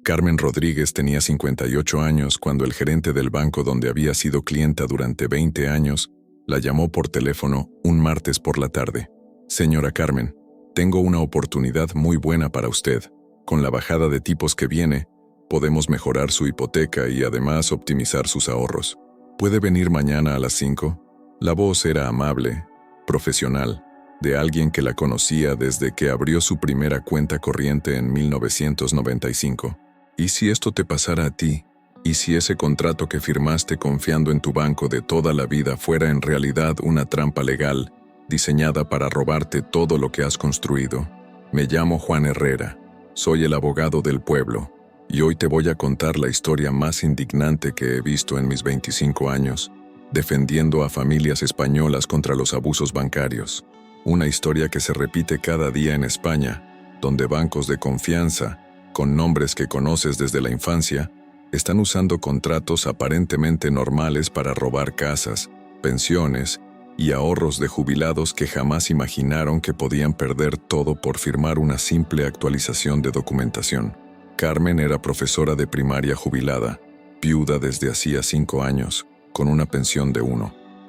Carmen Rodríguez tenía 58 años cuando el gerente del banco donde había sido clienta durante 20 años la llamó por teléfono un martes por la tarde. Señora Carmen, tengo una oportunidad muy buena para usted. Con la bajada de tipos que viene, podemos mejorar su hipoteca y además optimizar sus ahorros. ¿Puede venir mañana a las 5? La voz era amable, profesional, de alguien que la conocía desde que abrió su primera cuenta corriente en 1995. ¿Y si esto te pasara a ti? ¿Y si ese contrato que firmaste confiando en tu banco de toda la vida fuera en realidad una trampa legal, diseñada para robarte todo lo que has construido? Me llamo Juan Herrera, soy el abogado del pueblo, y hoy te voy a contar la historia más indignante que he visto en mis 25 años, defendiendo a familias españolas contra los abusos bancarios. Una historia que se repite cada día en España, donde bancos de confianza, con nombres que conoces desde la infancia, están usando contratos aparentemente normales para robar casas, pensiones y ahorros de jubilados que jamás imaginaron que podían perder todo por firmar una simple actualización de documentación. Carmen era profesora de primaria jubilada, viuda desde hacía 5 años, con una pensión de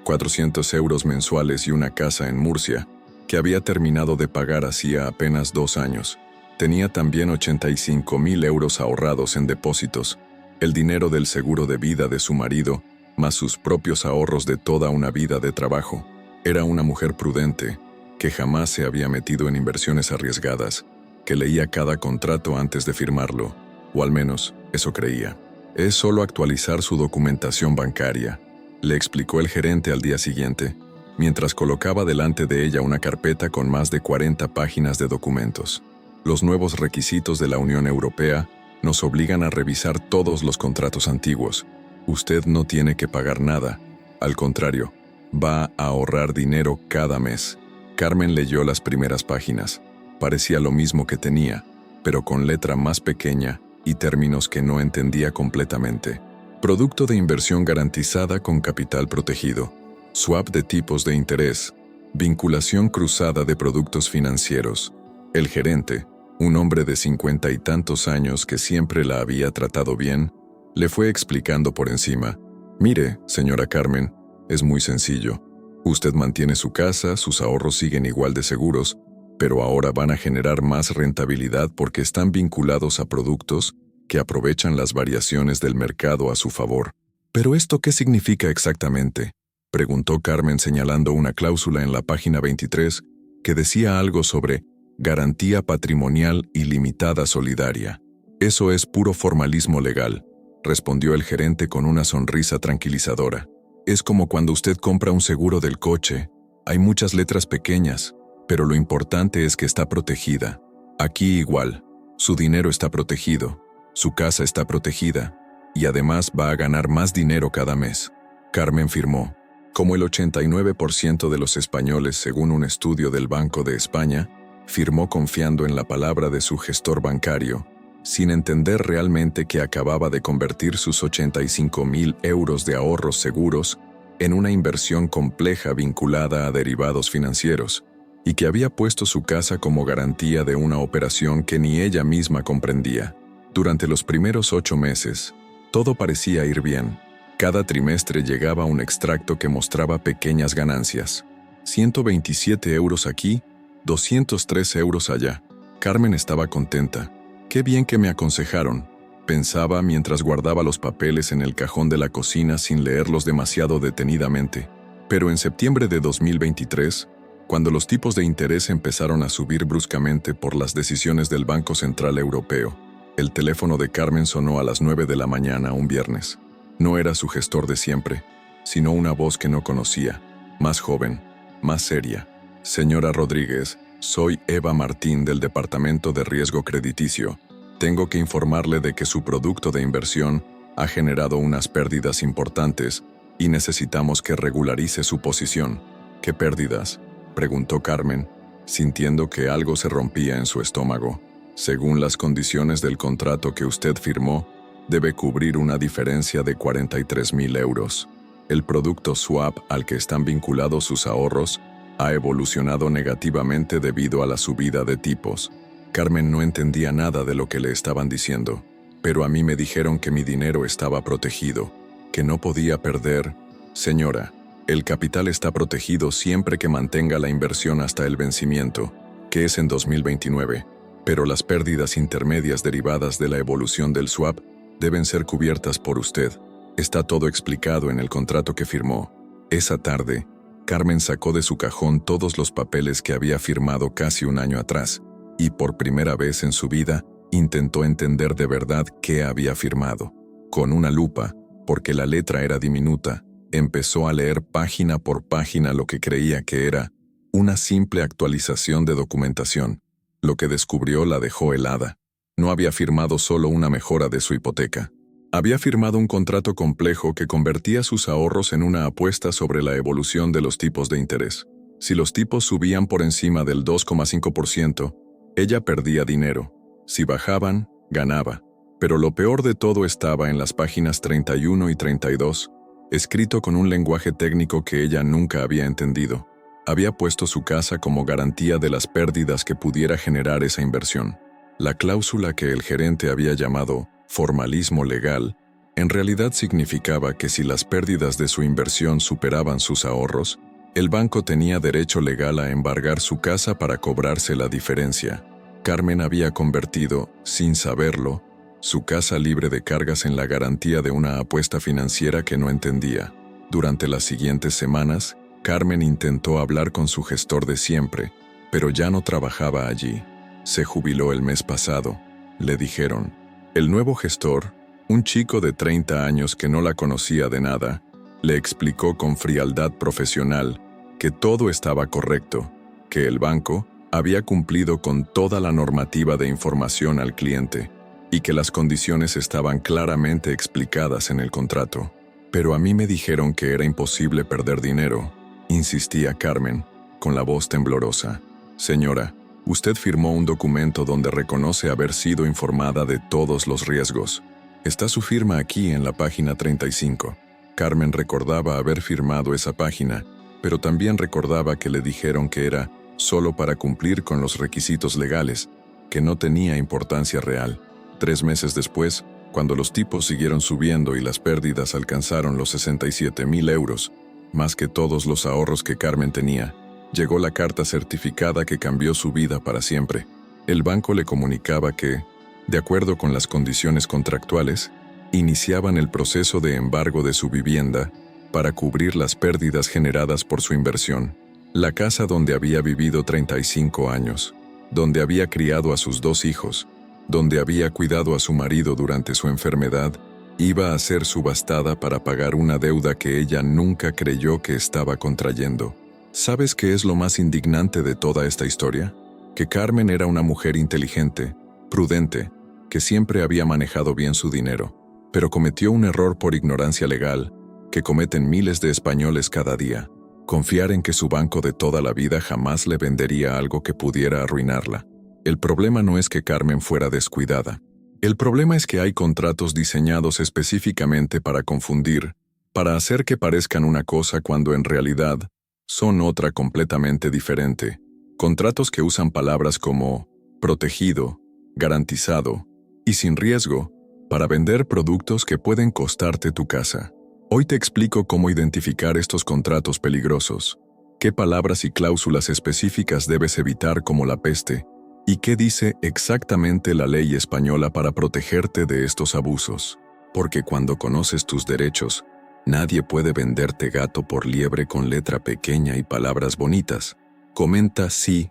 400 euros mensuales y una casa en Murcia, que había terminado de pagar hacía apenas 2 años. Tenía también 85.000 euros ahorrados en depósitos, el dinero del seguro de vida de su marido, más sus propios ahorros de toda una vida de trabajo. Era una mujer prudente, que jamás se había metido en inversiones arriesgadas, que leía cada contrato antes de firmarlo, o al menos eso creía. Es solo actualizar su documentación bancaria, le explicó el gerente al día siguiente, mientras colocaba delante de ella una carpeta con más de 40 páginas de documentos. Los nuevos requisitos de la Unión Europea nos obligan a revisar todos los contratos antiguos. Usted no tiene que pagar nada. Al contrario, va a ahorrar dinero cada mes. Carmen leyó las primeras páginas. Parecía lo mismo que tenía, pero con letra más pequeña y términos que no entendía completamente. Producto de inversión garantizada con capital protegido. Swap de tipos de interés. Vinculación cruzada de productos financieros. El gerente, un hombre de 50 y tantos años que siempre la había tratado bien, le fue explicando por encima. Mire, señora Carmen, es muy sencillo. Usted mantiene su casa, sus ahorros siguen igual de seguros, pero ahora van a generar más rentabilidad porque están vinculados a productos que aprovechan las variaciones del mercado a su favor. ¿Pero esto qué significa exactamente?, preguntó Carmen señalando una cláusula en la página 23 que decía algo sobre garantía patrimonial ilimitada solidaria. Eso es puro formalismo legal, respondió el gerente con una sonrisa tranquilizadora. Es como cuando usted compra un seguro del coche. Hay muchas letras pequeñas, pero lo importante es que está protegida. Aquí igual, su dinero está protegido, su casa está protegida, y además va a ganar más dinero cada mes. Carmen firmó. Como el 89% de los españoles, según un estudio del Banco de España, firmó confiando en la palabra de su gestor bancario, sin entender realmente que acababa de convertir sus 85.000 euros de ahorros seguros en una inversión compleja vinculada a derivados financieros, y que había puesto su casa como garantía de una operación que ni ella misma comprendía. Durante los primeros 8 meses, todo parecía ir bien. Cada trimestre llegaba un extracto que mostraba pequeñas ganancias. 127 euros aquí, 203 euros allá. Carmen estaba contenta. Qué bien que me aconsejaron, pensaba mientras guardaba los papeles en el cajón de la cocina sin leerlos demasiado detenidamente. Pero en septiembre de 2023, cuando los tipos de interés empezaron a subir bruscamente por las decisiones del Banco Central Europeo, el teléfono de Carmen sonó a las 9 de la mañana un viernes. No era su gestor de siempre, sino una voz que no conocía, más joven, más seria. Señora Rodríguez, soy Eva Martín del Departamento de Riesgo Crediticio. Tengo que informarle de que su producto de inversión ha generado unas pérdidas importantes y necesitamos que regularice su posición. ¿Qué pérdidas?, preguntó Carmen, sintiendo que algo se rompía en su estómago. Según las condiciones del contrato que usted firmó, debe cubrir una diferencia de 43.000 euros. El producto swap al que están vinculados sus ahorros ha evolucionado negativamente debido a la subida de tipos. Carmen no entendía nada de lo que le estaban diciendo. pero a mí me dijeron que mi dinero estaba protegido, que no podía perder. Señora, el capital está protegido siempre que mantenga la inversión hasta el vencimiento, que es en 2029, pero las pérdidas intermedias derivadas de la evolución del swap deben ser cubiertas por usted. Está todo explicado en el contrato que firmó. Esa tarde, Carmen sacó de su cajón todos los papeles que había firmado casi un año atrás, y por primera vez en su vida intentó entender de verdad qué había firmado. Con una lupa, porque la letra era diminuta, empezó a leer página por página lo que creía que era una simple actualización de documentación. Lo que descubrió la dejó helada. No había firmado solo una mejora de su hipoteca. Había firmado un contrato complejo que convertía sus ahorros en una apuesta sobre la evolución de los tipos de interés. Si los tipos subían por encima del 2,5%, ella perdía dinero. Si bajaban, ganaba. Pero lo peor de todo estaba en las páginas 31 y 32, escrito con un lenguaje técnico que ella nunca había entendido. Había puesto su casa como garantía de las pérdidas que pudiera generar esa inversión. La cláusula que el gerente había llamado formalismo legal, en realidad significaba que si las pérdidas de su inversión superaban sus ahorros, el banco tenía derecho legal a embargar su casa para cobrarse la diferencia. Carmen había convertido, sin saberlo, su casa libre de cargas en la garantía de una apuesta financiera que no entendía. Durante las siguientes semanas, Carmen intentó hablar con su gestor de siempre, pero ya no trabajaba allí. Se jubiló el mes pasado, le dijeron. El nuevo gestor, un chico de 30 años que no la conocía de nada, le explicó con frialdad profesional que todo estaba correcto, que el banco había cumplido con toda la normativa de información al cliente y que las condiciones estaban claramente explicadas en el contrato. Pero a mí me dijeron que era imposible perder dinero, insistía Carmen, con la voz temblorosa. Señora, usted firmó un documento donde reconoce haber sido informada de todos los riesgos. Está su firma aquí en la página 35. Carmen recordaba haber firmado esa página, pero también recordaba que le dijeron que era solo para cumplir con los requisitos legales, que no tenía importancia real. 3 meses después, cuando los tipos siguieron subiendo y las pérdidas alcanzaron los 67.000 euros, más que todos los ahorros que Carmen tenía, llegó la carta certificada que cambió su vida para siempre. El banco le comunicaba que, de acuerdo con las condiciones contractuales, iniciaban el proceso de embargo de su vivienda para cubrir las pérdidas generadas por su inversión. La casa donde había vivido 35 años, donde había criado a sus 2 hijos, donde había cuidado a su marido durante su enfermedad, iba a ser subastada para pagar una deuda que ella nunca creyó que estaba contrayendo. ¿Sabes qué es lo más indignante de toda esta historia? Que Carmen era una mujer inteligente, prudente, que siempre había manejado bien su dinero, pero cometió un error por ignorancia legal que cometen miles de españoles cada día: confiar en que su banco de toda la vida jamás le vendería algo que pudiera arruinarla. El problema no es que Carmen fuera descuidada. El problema es que hay contratos diseñados específicamente para confundir, para hacer que parezcan una cosa cuando en realidad son otra completamente diferente. Contratos que usan palabras como protegido, garantizado y sin riesgo para vender productos que pueden costarte tu casa. Hoy te explico cómo identificar estos contratos peligrosos, qué palabras y cláusulas específicas debes evitar como la peste, y qué dice exactamente la ley española para protegerte de estos abusos. Porque cuando conoces tus derechos, nadie puede venderte gato por liebre con letra pequeña y palabras bonitas. Comenta si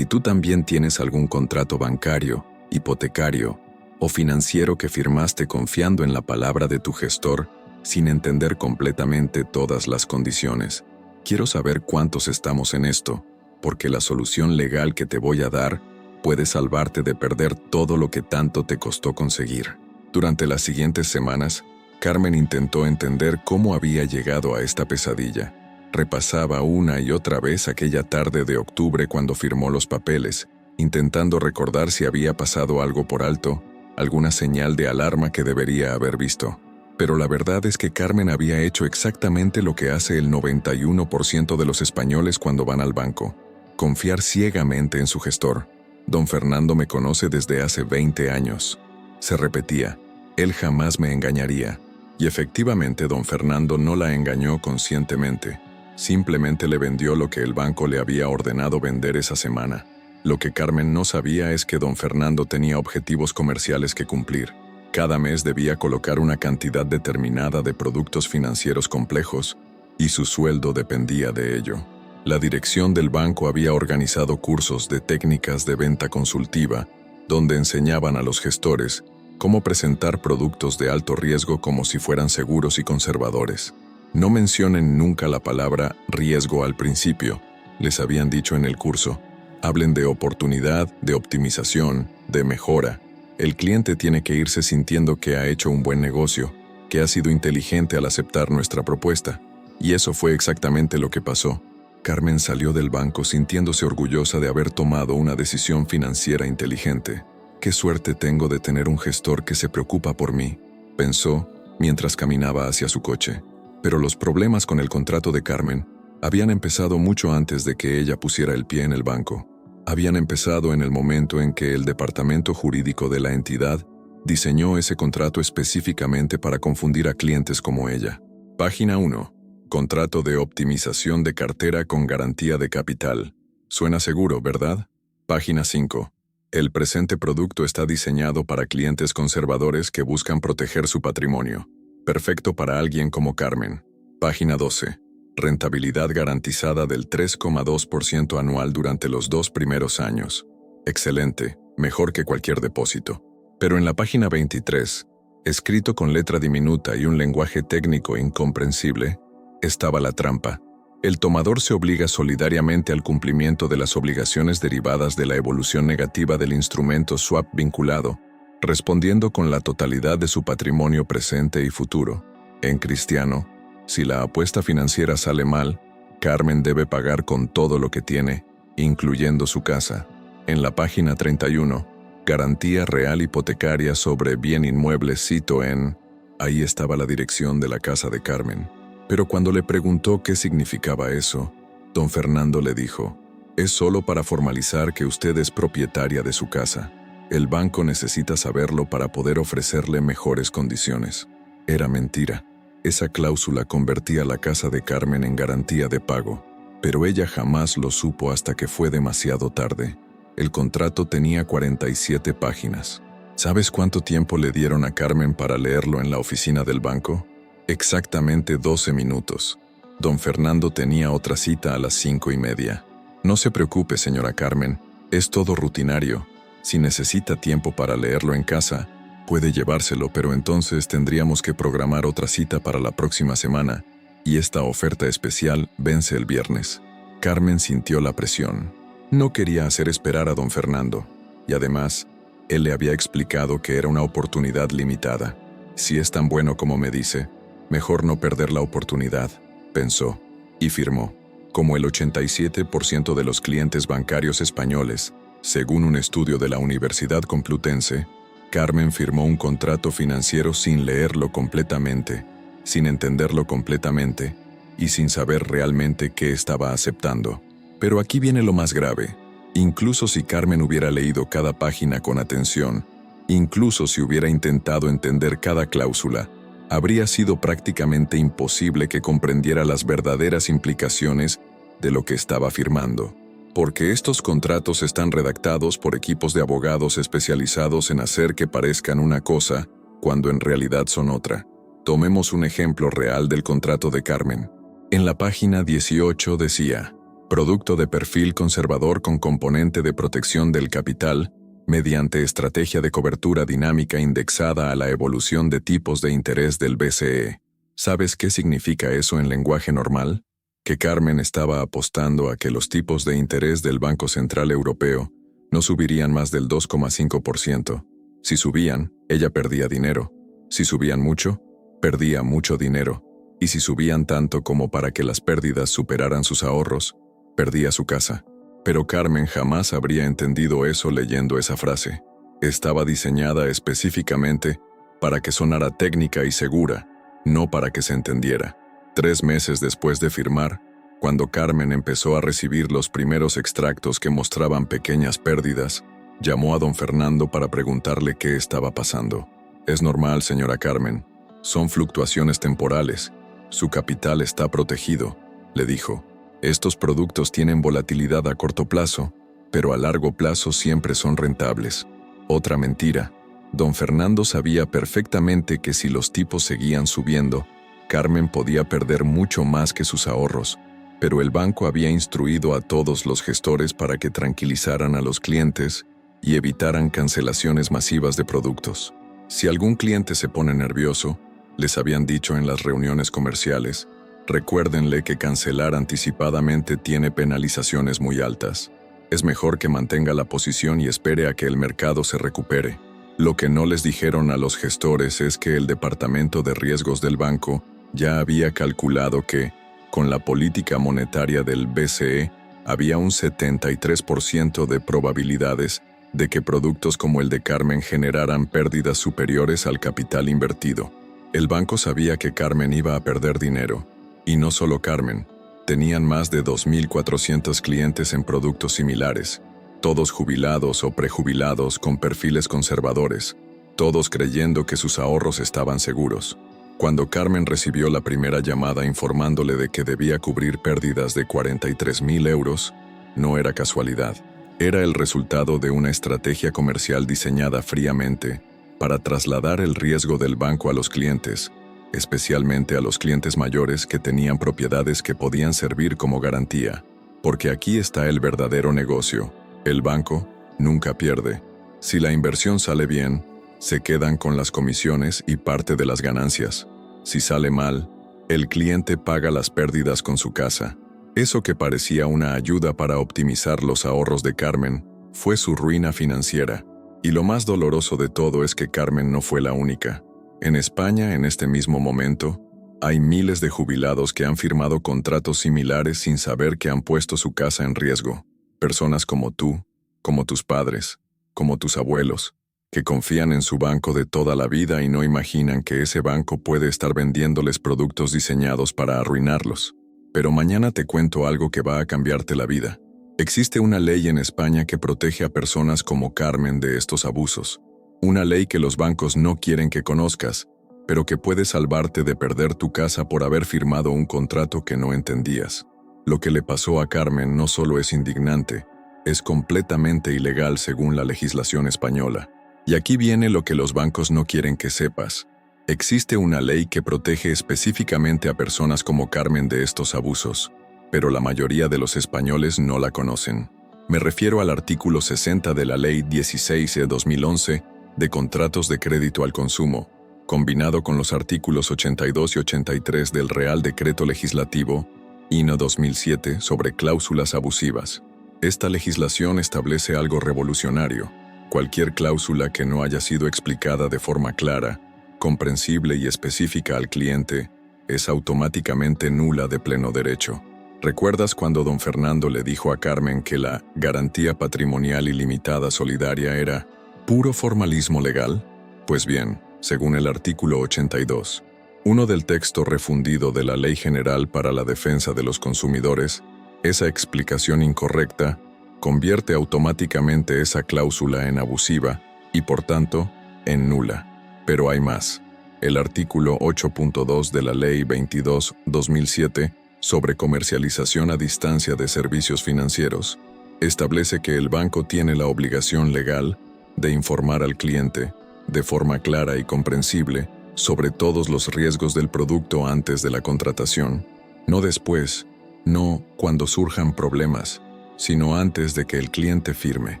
tú también tienes algún contrato bancario, hipotecario o financiero que firmaste confiando en la palabra de tu gestor sin entender completamente todas las condiciones. Quiero saber cuántos estamos en esto, porque la solución legal que te voy a dar puede salvarte de perder todo lo que tanto te costó conseguir. Durante las siguientes semanas, Carmen intentó entender cómo había llegado a esta pesadilla. Repasaba una y otra vez aquella tarde de octubre cuando firmó los papeles, intentando recordar si había pasado algo por alto, alguna señal de alarma que debería haber visto. Pero la verdad es que Carmen había hecho exactamente lo que hace el 91% de los españoles cuando van al banco: confiar ciegamente en su gestor. Don Fernando me conoce desde hace 20 años. Se repetía. Él jamás me engañaría. Y efectivamente, don Fernando no la engañó conscientemente. Simplemente le vendió lo que el banco le había ordenado vender esa semana. Lo que Carmen no sabía es que don Fernando tenía objetivos comerciales que cumplir. Cada mes debía colocar una cantidad determinada de productos financieros complejos, y su sueldo dependía de ello. La dirección del banco había organizado cursos de técnicas de venta consultiva, donde enseñaban a los gestores cómo presentar productos de alto riesgo como si fueran seguros y conservadores. No mencionen nunca la palabra riesgo al principio, les habían dicho en el curso. Hablen de oportunidad, de optimización, de mejora. El cliente tiene que irse sintiendo que ha hecho un buen negocio, que ha sido inteligente al aceptar nuestra propuesta. Y eso fue exactamente lo que pasó. Carmen salió del banco sintiéndose orgullosa de haber tomado una decisión financiera inteligente. «Qué suerte tengo de tener un gestor que se preocupa por mí», pensó mientras caminaba hacia su coche. Pero los problemas con el contrato de Carmen habían empezado mucho antes de que ella pusiera el pie en el banco. Habían empezado en el momento en que el departamento jurídico de la entidad diseñó ese contrato específicamente para confundir a clientes como ella. Página 1. Contrato de optimización de cartera con garantía de capital. Suena seguro, ¿verdad? Página 5. El presente producto está diseñado para clientes conservadores que buscan proteger su patrimonio. Perfecto para alguien como Carmen. Página 12. Rentabilidad garantizada del 3,2% anual durante los 2 primeros años. Excelente, mejor que cualquier depósito. Pero en la página 23, escrito con letra diminuta y un lenguaje técnico incomprensible, estaba la trampa. El tomador se obliga solidariamente al cumplimiento de las obligaciones derivadas de la evolución negativa del instrumento swap vinculado, respondiendo con la totalidad de su patrimonio presente y futuro. En cristiano, si la apuesta financiera sale mal, Carmen debe pagar con todo lo que tiene, incluyendo su casa. En la página 31, garantía real hipotecaria sobre bien inmueble, cito en... Ahí estaba la dirección de la casa de Carmen. Pero cuando le preguntó qué significaba eso, don Fernando le dijo, «Es solo para formalizar que usted es propietaria de su casa. El banco necesita saberlo para poder ofrecerle mejores condiciones». Era mentira. Esa cláusula convertía la casa de Carmen en garantía de pago, pero ella jamás lo supo hasta que fue demasiado tarde. El contrato tenía 47 páginas. ¿Sabes cuánto tiempo le dieron a Carmen para leerlo en la oficina del banco? Exactamente 12 minutos. Don Fernando tenía otra cita a las 5:30. «No se preocupe, señora Carmen, es todo rutinario. Si necesita tiempo para leerlo en casa, puede llevárselo, pero entonces tendríamos que programar otra cita para la próxima semana, y esta oferta especial vence el viernes». Carmen sintió la presión. No quería hacer esperar a don Fernando, y además, él le había explicado que era una oportunidad limitada. «Si es tan bueno como me dice, mejor no perder la oportunidad», pensó, y firmó. Como el 87% de los clientes bancarios españoles, según un estudio de la Universidad Complutense, Carmen firmó un contrato financiero sin leerlo completamente, sin entenderlo completamente y sin saber realmente qué estaba aceptando. Pero aquí viene lo más grave. Incluso si Carmen hubiera leído cada página con atención, incluso si hubiera intentado entender cada cláusula, habría sido prácticamente imposible que comprendiera las verdaderas implicaciones de lo que estaba firmando. Porque estos contratos están redactados por equipos de abogados especializados en hacer que parezcan una cosa cuando en realidad son otra. Tomemos un ejemplo real del contrato de Carmen. En la página 18 decía, «Producto de perfil conservador con componente de protección del capital, mediante estrategia de cobertura dinámica indexada a la evolución de tipos de interés del BCE». ¿Sabes qué significa eso en lenguaje normal? Que Carmen estaba apostando a que los tipos de interés del Banco Central Europeo no subirían más del 2,5%. Si subían, ella perdía dinero. Si subían mucho, perdía mucho dinero. Y si subían tanto como para que las pérdidas superaran sus ahorros, perdía su casa. Pero Carmen jamás habría entendido eso leyendo esa frase. Estaba diseñada específicamente para que sonara técnica y segura, no para que se entendiera. 3 meses después de firmar, cuando Carmen empezó a recibir los primeros extractos que mostraban pequeñas pérdidas, llamó a don Fernando para preguntarle qué estaba pasando. Es normal, señora Carmen. Son fluctuaciones temporales. Su capital está protegido, le dijo. Estos productos tienen volatilidad a corto plazo, pero a largo plazo siempre son rentables. Otra mentira. Don Fernando sabía perfectamente que si los tipos seguían subiendo, Carmen podía perder mucho más que sus ahorros, pero el banco había instruido a todos los gestores para que tranquilizaran a los clientes y evitaran cancelaciones masivas de productos. Si algún cliente se pone nervioso, les habían dicho en las reuniones comerciales, recuérdenle que cancelar anticipadamente tiene penalizaciones muy altas. Es mejor que mantenga la posición y espere a que el mercado se recupere. Lo que no les dijeron a los gestores es que el departamento de riesgos del banco ya había calculado que, con la política monetaria del BCE, había un 73% de probabilidades de que productos como el de Carmen generaran pérdidas superiores al capital invertido. El banco sabía que Carmen iba a perder dinero, y no solo Carmen. Tenían más de 2.400 clientes en productos similares, todos jubilados o prejubilados con perfiles conservadores, todos creyendo que sus ahorros estaban seguros. Cuando Carmen recibió la primera llamada informándole de que debía cubrir pérdidas de 43.000 euros, no era casualidad. Era el resultado de una estrategia comercial diseñada fríamente para trasladar el riesgo del banco a los clientes, especialmente a los clientes mayores que tenían propiedades que podían servir como garantía. Porque aquí está el verdadero negocio. El banco nunca pierde. Si la inversión sale bien, se quedan con las comisiones y parte de las ganancias. Si sale mal, el cliente paga las pérdidas con su casa. Eso que parecía una ayuda para optimizar los ahorros de Carmen fue su ruina financiera. Y lo más doloroso de todo es que Carmen no fue la única. En España, en este mismo momento, hay miles de jubilados que han firmado contratos similares sin saber que han puesto su casa en riesgo. Personas como tú, como tus padres, como tus abuelos, que confían en su banco de toda la vida y no imaginan que ese banco puede estar vendiéndoles productos diseñados para arruinarlos. Pero mañana te cuento algo que va a cambiarte la vida. Existe una ley en España que protege a personas como Carmen de estos abusos. Una ley que los bancos no quieren que conozcas, pero que puede salvarte de perder tu casa por haber firmado un contrato que no entendías. Lo que le pasó a Carmen no solo es indignante, es completamente ilegal según la legislación española. Y aquí viene lo que los bancos no quieren que sepas. Existe una ley que protege específicamente a personas como Carmen de estos abusos, pero la mayoría de los españoles no la conocen. Me refiero al artículo 60 de la Ley 16 de 2011 de contratos de crédito al consumo, combinado con los artículos 82 y 83 del Real Decreto Legislativo INO 2007 sobre cláusulas abusivas. Esta legislación establece algo revolucionario. Cualquier cláusula que no haya sido explicada de forma clara, comprensible y específica al cliente es automáticamente nula de pleno derecho. ¿Recuerdas cuando don Fernando le dijo a Carmen que la garantía patrimonial ilimitada solidaria era puro formalismo legal? Pues bien, según el artículo 82, uno del texto refundido de la Ley General para la Defensa de los Consumidores, esa explicación incorrecta convierte automáticamente esa cláusula en abusiva y, por tanto, en nula. Pero hay más. El artículo 8.2 de la Ley 22/2007 sobre comercialización a distancia de servicios financieros establece que el banco tiene la obligación legal de informar al cliente, de forma clara y comprensible, sobre todos los riesgos del producto antes de la contratación, no después, no cuando surjan problemas, sino antes de que el cliente firme.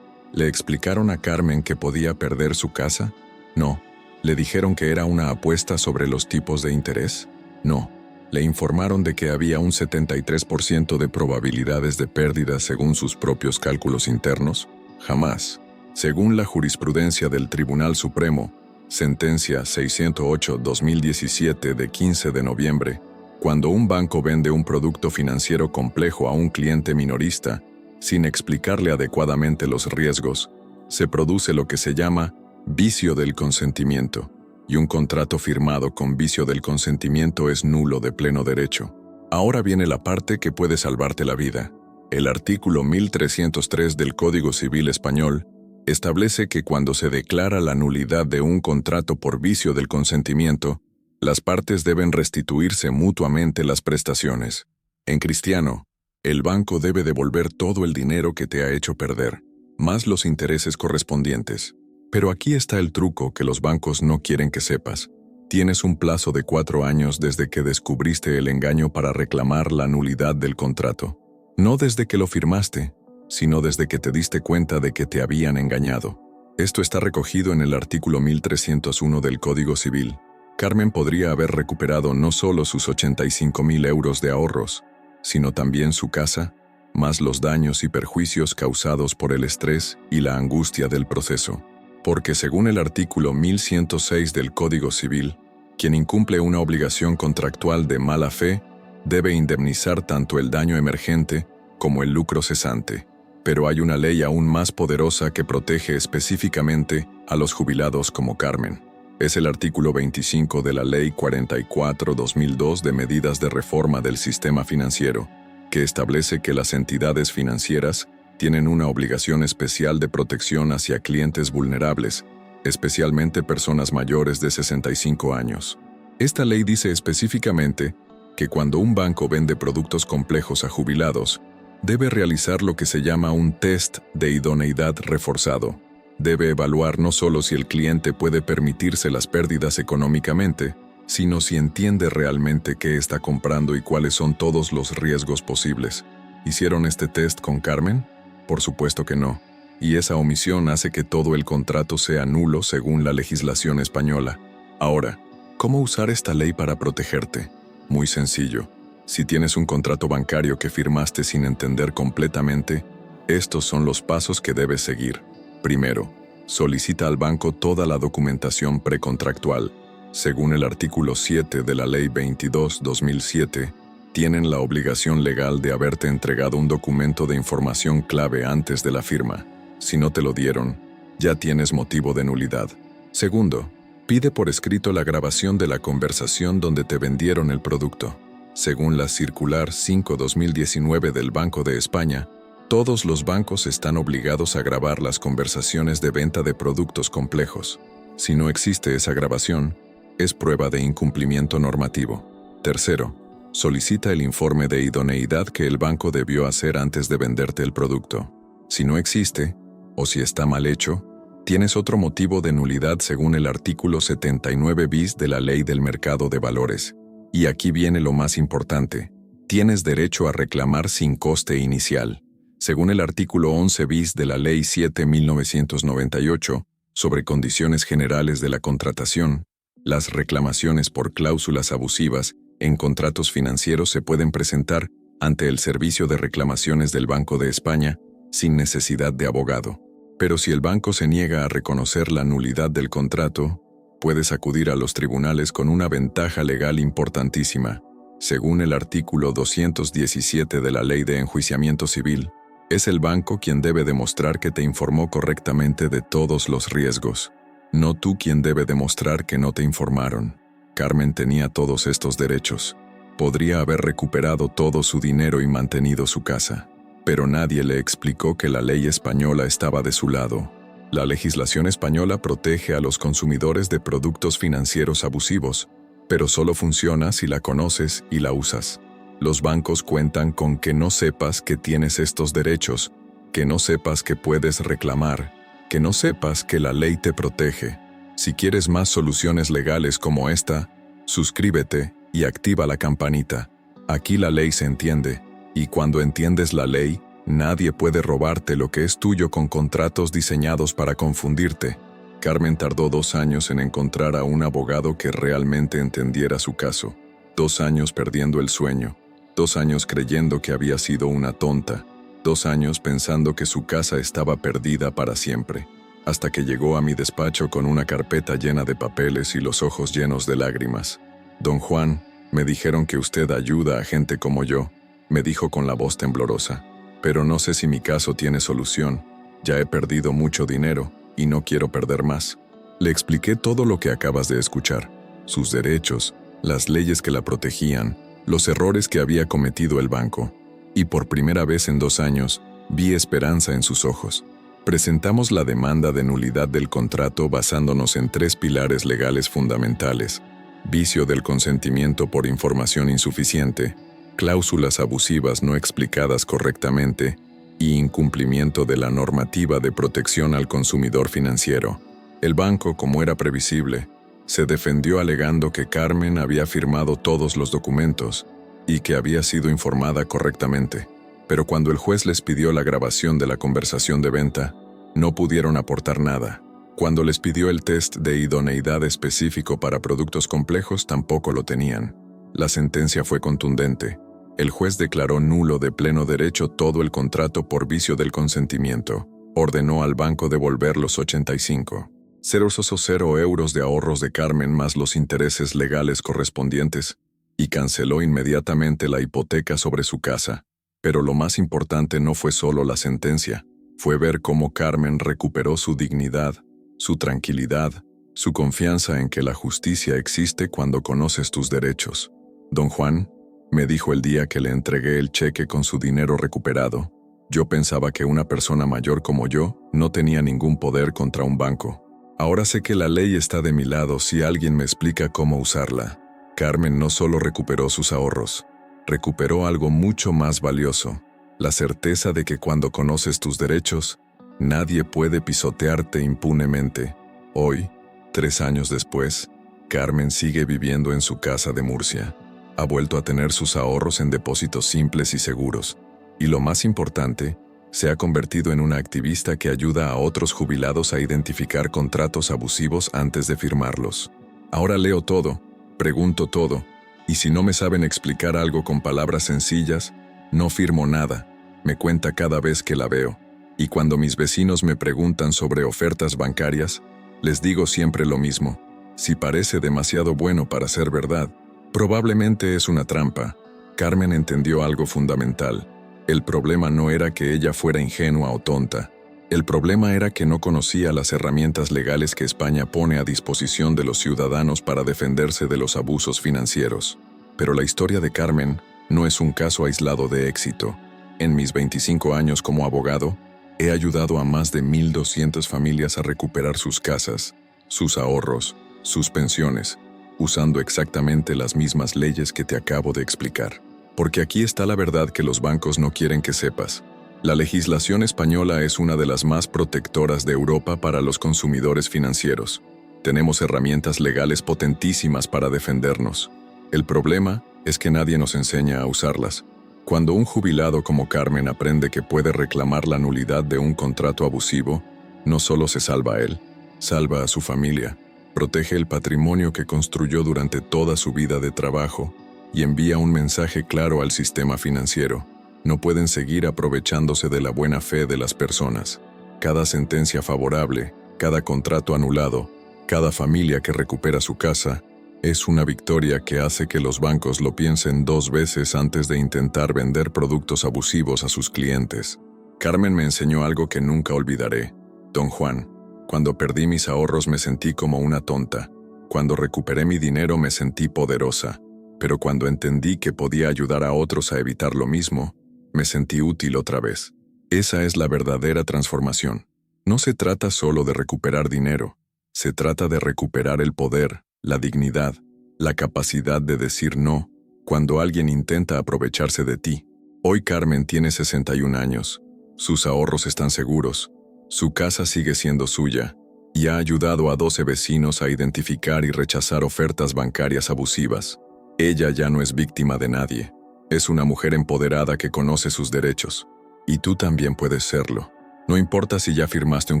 ¿Le explicaron a Carmen que podía perder su casa? No. ¿Le dijeron que era una apuesta sobre los tipos de interés? No. ¿Le informaron de que había un 73% de probabilidades de pérdida según sus propios cálculos internos? Jamás. Según la jurisprudencia del Tribunal Supremo, sentencia 608/2017 de 15 de noviembre, cuando un banco vende un producto financiero complejo a un cliente minorista, sin explicarle adecuadamente los riesgos, se produce lo que se llama vicio del consentimiento, y un contrato firmado con vicio del consentimiento es nulo de pleno derecho. Ahora viene la parte que puede salvarte la vida. El artículo 1303 del Código Civil Español establece que cuando se declara la nulidad de un contrato por vicio del consentimiento, las partes deben restituirse mutuamente las prestaciones. En cristiano, el banco debe devolver todo el dinero que te ha hecho perder, más los intereses correspondientes. Pero aquí está el truco que los bancos no quieren que sepas. Tienes un plazo de 4 años desde que descubriste el engaño para reclamar la nulidad del contrato. No desde que lo firmaste, sino desde que te diste cuenta de que te habían engañado. Esto está recogido en el artículo 1301 del Código Civil. Carmen podría haber recuperado no solo sus 85.000 euros de ahorros, sino también su casa, más los daños y perjuicios causados por el estrés y la angustia del proceso. Porque según el artículo 1106 del Código Civil, quien incumple una obligación contractual de mala fe debe indemnizar tanto el daño emergente como el lucro cesante. Pero hay una ley aún más poderosa que protege específicamente a los jubilados como Carmen. Es el artículo 25 de la Ley 44/2002 de Medidas de Reforma del Sistema Financiero, que establece que las entidades financieras tienen una obligación especial de protección hacia clientes vulnerables, especialmente personas mayores de 65 años. Esta ley dice específicamente que cuando un banco vende productos complejos a jubilados, debe realizar lo que se llama un test de idoneidad reforzado. Debe evaluar no solo si el cliente puede permitirse las pérdidas económicamente, sino si entiende realmente qué está comprando y cuáles son todos los riesgos posibles. ¿Hicieron este test con Carmen? Por supuesto que no. Y esa omisión hace que todo el contrato sea nulo según la legislación española. Ahora, ¿cómo usar esta ley para protegerte? Muy sencillo. Si tienes un contrato bancario que firmaste sin entender completamente, estos son los pasos que debes seguir. Primero, solicita al banco toda la documentación precontractual. Según el artículo 7 de la Ley 22/2007, tienen la obligación legal de haberte entregado un documento de información clave antes de la firma. Si no te lo dieron, ya tienes motivo de nulidad. Segundo, pide por escrito la grabación de la conversación donde te vendieron el producto. Según la Circular 5/2019 del Banco de España, todos los bancos están obligados a grabar las conversaciones de venta de productos complejos. Si no existe esa grabación, es prueba de incumplimiento normativo. Tercero, solicita el informe de idoneidad que el banco debió hacer antes de venderte el producto. Si no existe, o si está mal hecho, tienes otro motivo de nulidad según el artículo 79 bis de la Ley del Mercado de Valores. Y aquí viene lo más importante. Tienes derecho a reclamar sin coste inicial. Según el artículo 11 bis de la Ley 7/1998, sobre condiciones generales de la contratación, las reclamaciones por cláusulas abusivas en contratos financieros se pueden presentar ante el Servicio de Reclamaciones del Banco de España sin necesidad de abogado. Pero si el banco se niega a reconocer la nulidad del contrato, puedes acudir a los tribunales con una ventaja legal importantísima. Según el artículo 217 de la Ley de Enjuiciamiento Civil, es el banco quien debe demostrar que te informó correctamente de todos los riesgos, no tú quien debe demostrar que no te informaron. Carmen tenía todos estos derechos. Podría haber recuperado todo su dinero y mantenido su casa. Pero nadie le explicó que la ley española estaba de su lado. La legislación española protege a los consumidores de productos financieros abusivos, pero solo funciona si la conoces y la usas. Los bancos cuentan con que no sepas que tienes estos derechos, que no sepas que puedes reclamar, que no sepas que la ley te protege. Si quieres más soluciones legales como esta, suscríbete y activa la campanita. Aquí la ley se entiende, y cuando entiendes la ley, nadie puede robarte lo que es tuyo con contratos diseñados para confundirte. Carmen tardó 2 años en encontrar a un abogado que realmente entendiera su caso. 2 años perdiendo el sueño. 2 años creyendo que había sido una tonta. 2 años pensando que su casa estaba perdida para siempre. Hasta que llegó a mi despacho con una carpeta llena de papeles y los ojos llenos de lágrimas. «Don Juan, me dijeron que usted ayuda a gente como yo», me dijo con la voz temblorosa. «Pero no sé si mi caso tiene solución. Ya he perdido mucho dinero y no quiero perder más». Le expliqué todo lo que acabas de escuchar, sus derechos, las leyes que la protegían, los errores que había cometido el banco. Y por primera vez en 2 años, vi esperanza en sus ojos. Presentamos la demanda de nulidad del contrato basándonos en 3 pilares legales fundamentales: vicio del consentimiento por información insuficiente, cláusulas abusivas no explicadas correctamente y incumplimiento de la normativa de protección al consumidor financiero. El banco, como era previsible, se defendió alegando que Carmen había firmado todos los documentos y que había sido informada correctamente. Pero cuando el juez les pidió la grabación de la conversación de venta, no pudieron aportar nada. Cuando les pidió el test de idoneidad específico para productos complejos, tampoco lo tenían. La sentencia fue contundente. El juez declaró nulo de pleno derecho todo el contrato por vicio del consentimiento. Ordenó al banco devolver los 85,000 euros de ahorros de Carmen más los intereses legales correspondientes y canceló inmediatamente la hipoteca sobre su casa. Pero lo más importante no fue solo la sentencia, fue ver cómo Carmen recuperó su dignidad, su tranquilidad, su confianza en que la justicia existe cuando conoces tus derechos. Don Juan, me dijo el día que le entregué el cheque con su dinero recuperado, yo pensaba que una persona mayor como yo no tenía ningún poder contra un banco. Ahora sé que la ley está de mi lado si alguien me explica cómo usarla. Carmen no solo recuperó sus ahorros, recuperó algo mucho más valioso: la certeza de que cuando conoces tus derechos, nadie puede pisotearte impunemente. Hoy, 3 años después, Carmen sigue viviendo en su casa de Murcia. Ha vuelto a tener sus ahorros en depósitos simples y seguros. Y lo más importante, se ha convertido en una activista que ayuda a otros jubilados a identificar contratos abusivos antes de firmarlos. Ahora leo todo, pregunto todo, y si no me saben explicar algo con palabras sencillas, no firmo nada. Me cuenta cada vez que la veo. Y cuando mis vecinos me preguntan sobre ofertas bancarias, les digo siempre lo mismo: si parece demasiado bueno para ser verdad, probablemente es una trampa. Carmen entendió algo fundamental. El problema no era que ella fuera ingenua o tonta. El problema era que no conocía las herramientas legales que España pone a disposición de los ciudadanos para defenderse de los abusos financieros. Pero la historia de Carmen no es un caso aislado de éxito. En mis 25 años como abogado, he ayudado a más de 1,200 familias a recuperar sus casas, sus ahorros, sus pensiones, usando exactamente las mismas leyes que te acabo de explicar. Porque aquí está la verdad que los bancos no quieren que sepas. La legislación española es una de las más protectoras de Europa para los consumidores financieros. Tenemos herramientas legales potentísimas para defendernos. El problema es que nadie nos enseña a usarlas. Cuando un jubilado como Carmen aprende que puede reclamar la nulidad de un contrato abusivo, no solo se salva a él, salva a su familia, protege el patrimonio que construyó durante toda su vida de trabajo y envía un mensaje claro al sistema financiero: no pueden seguir aprovechándose de la buena fe de las personas. Cada sentencia favorable, cada contrato anulado, cada familia que recupera su casa, es una victoria que hace que los bancos lo piensen 2 veces antes de intentar vender productos abusivos a sus clientes. Carmen me enseñó algo que nunca olvidaré. Don Juan, cuando perdí mis ahorros me sentí como una tonta. Cuando recuperé mi dinero me sentí poderosa. Pero cuando entendí que podía ayudar a otros a evitar lo mismo, me sentí útil otra vez. Esa es la verdadera transformación. No se trata solo de recuperar dinero. Se trata de recuperar el poder, la dignidad, la capacidad de decir no cuando alguien intenta aprovecharse de ti. Hoy Carmen tiene 61 años. Sus ahorros están seguros. Su casa sigue siendo suya. Y ha ayudado a 12 vecinos a identificar y rechazar ofertas bancarias abusivas. Ella ya no es víctima de nadie. Es una mujer empoderada que conoce sus derechos. Y tú también puedes serlo. No importa si ya firmaste un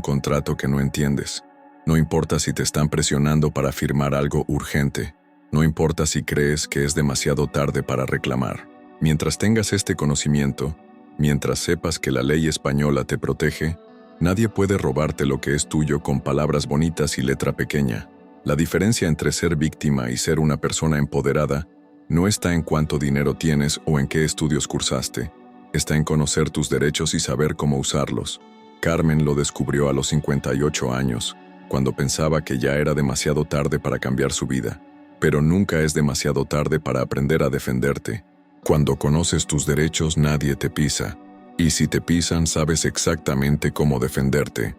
contrato que no entiendes. No importa si te están presionando para firmar algo urgente. No importa si crees que es demasiado tarde para reclamar. Mientras tengas este conocimiento, mientras sepas que la ley española te protege, nadie puede robarte lo que es tuyo con palabras bonitas y letra pequeña. La diferencia entre ser víctima y ser una persona empoderada no está en cuánto dinero tienes o en qué estudios cursaste. Está en conocer tus derechos y saber cómo usarlos. Carmen lo descubrió a los 58 años, cuando pensaba que ya era demasiado tarde para cambiar su vida. Pero nunca es demasiado tarde para aprender a defenderte. Cuando conoces tus derechos, nadie te pisa. Y si te pisan, sabes exactamente cómo defenderte.